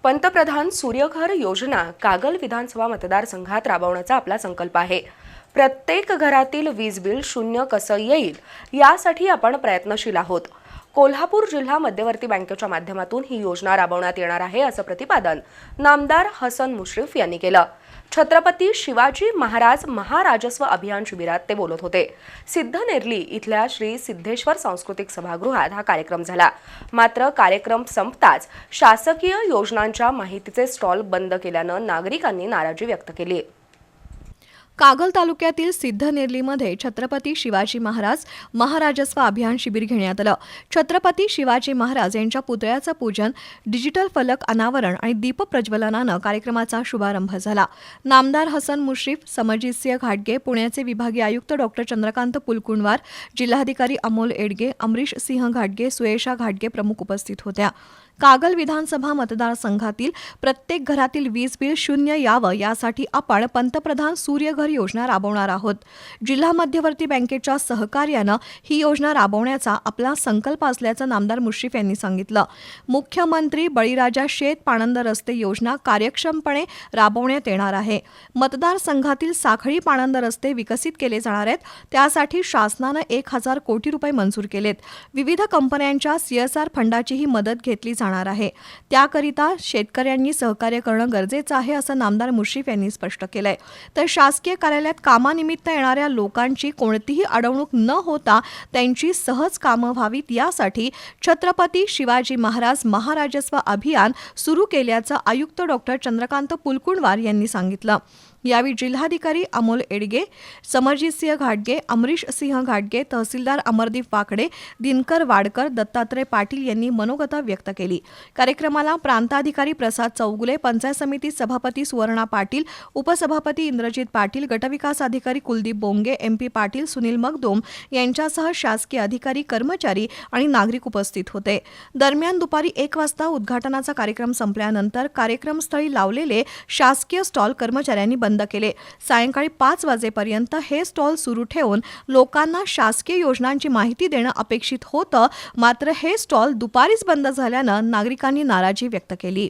पंतप्रधान सूर्यघर योजना कागल विधानसभा मतदारसंघात राबवण्याचा आपला संकल्प आहे। प्रत्येक घरातील वीज बिल शून्य कसं येईल यासाठी आपण प्रयत्नशील आहोत। कोल्हापूर जिल्हा मध्यवर्ती बँकेच्या माध्यमातून ही योजना राबवण्यात येणार आहे असं प्रतिपादन नामदार हसन मुश्रीफ यांनी केलं। छत्रपती शिवाजी महाराज महाराजस्व अभियान शिबिरात ते बोलत होते। सिद्धनेरली इथल्या श्री सिद्धेश्वर सांस्कृतिक सभागृहात हा कार्यक्रम झाला। मात्र कार्यक्रम संपताच शासकीय योजनांच्या माहितीचे स्टॉल बंद केल्यानं नागरिकांनी नाराजी व्यक्त केली। कागल तालुक्यातील सिद्धनेरलीमध्ये छत्रपती शिवाजी महाराज महाराजस्व अभियान शिबिर घेण्यात आलं। छत्रपती शिवाजी महाराज यांच्या पुतळ्याचं पूजन, डिजिटल फलक अनावरण आणि दीप प्रज्वलनानं कार्यक्रमाचा शुभारंभ झाला। नामदार हसन मुश्रीफ, समजितसिंह घाटगे, पुण्याचे विभागीय आयुक्त डॉक्टर चंद्रकांत पुलकुंडवार, जिल्हाधिकारी अमोल एडगे, अमरीश सिंह घाटगे, सुयेशा घाटगे प्रमुख उपस्थित होत्या। कागल विधानसभा मतदारसंघातील प्रत्येक घरातील वीज बिल शून्य यावं यासाठी आपण पंतप्रधान सूर्यघर योजना राबवणार आहोत। जिल्हा मध्यवर्ती बँकेच्या सहकार्यानं ही योजना राबवण्याचा आपला संकल्प असल्याचं नामदार मुश्रीफ यांनी सांगितलं। मुख्यमंत्री बळीराजा शेत पाणंद रस्ते योजना कार्यक्षमपणे राबवण्यात येणार आहे। मतदारसंघातील साखळी पाणंद रस्ते विकसित केले जाणार आहेत। त्यासाठी शासनानं 1000 कोटी रुपये मंजूर केलेत। विविध कंपन्यांच्या CSR फंडाचीही मदत घेतली जाणार आहे। त्याकरिता शेतकऱ्यांनी सहकार्य करणं गरजेचं आहे असं नामदार मुश्रीफ यांनी स्पष्ट केलंय। तर शासकीय कार्यालयात कामानिमित्त येणाऱ्या लोकांची कोणतीही अडवणूक न होता त्यांची सहज कामं व्हावीत यासाठी छत्रपती शिवाजी महाराज महाराजस्व अभियान सुरू केल्याचं आयुक्त डॉक्टर चंद्रकांत पुलकुंडवार यांनी सांगितलं। यावेळी जिल्हाधिकारी अमोल एडगे, समजितसिंह घाटगे, अमरीश सिंह घाटगे, तहसीलदार अमरदीप वाकडे, दिनकर वाडकर, दत्तात्रय पाटील यांनी मनोगत व्यक्त केली। कार्यक्रमाला प्रांताधिकारी प्रसाद चौगुले, पंचायत समिती सभापती सुवर्णा पाटील, उपसभापती इंद्रजित पाटील, गटविकास अधिकारी कुलदीप बोंगे, MP पाटील, सुनील मगदोम यांच्यासह शासकीय अधिकारी, कर्मचारी आणि नागरिक उपस्थित होते। दरम्यान दुपारी 1 वाजता उद्घाटनाचा कार्यक्रम संपल्यानंतर कार्यक्रमस्थळी लावलेले शासकीय स्टॉल कर्मचाऱ्यांनी बंद केले। सायंकाळी 5 वाजेपर्यंत हे स्टॉल सुरू ठेवून लोकांना शासकीय योजनांची माहिती देणं अपेक्षित होतं। मात्र हे स्टॉल दुपारीच बंद झाल्यानं नागरिकांनी नाराजी व्यक्त केली।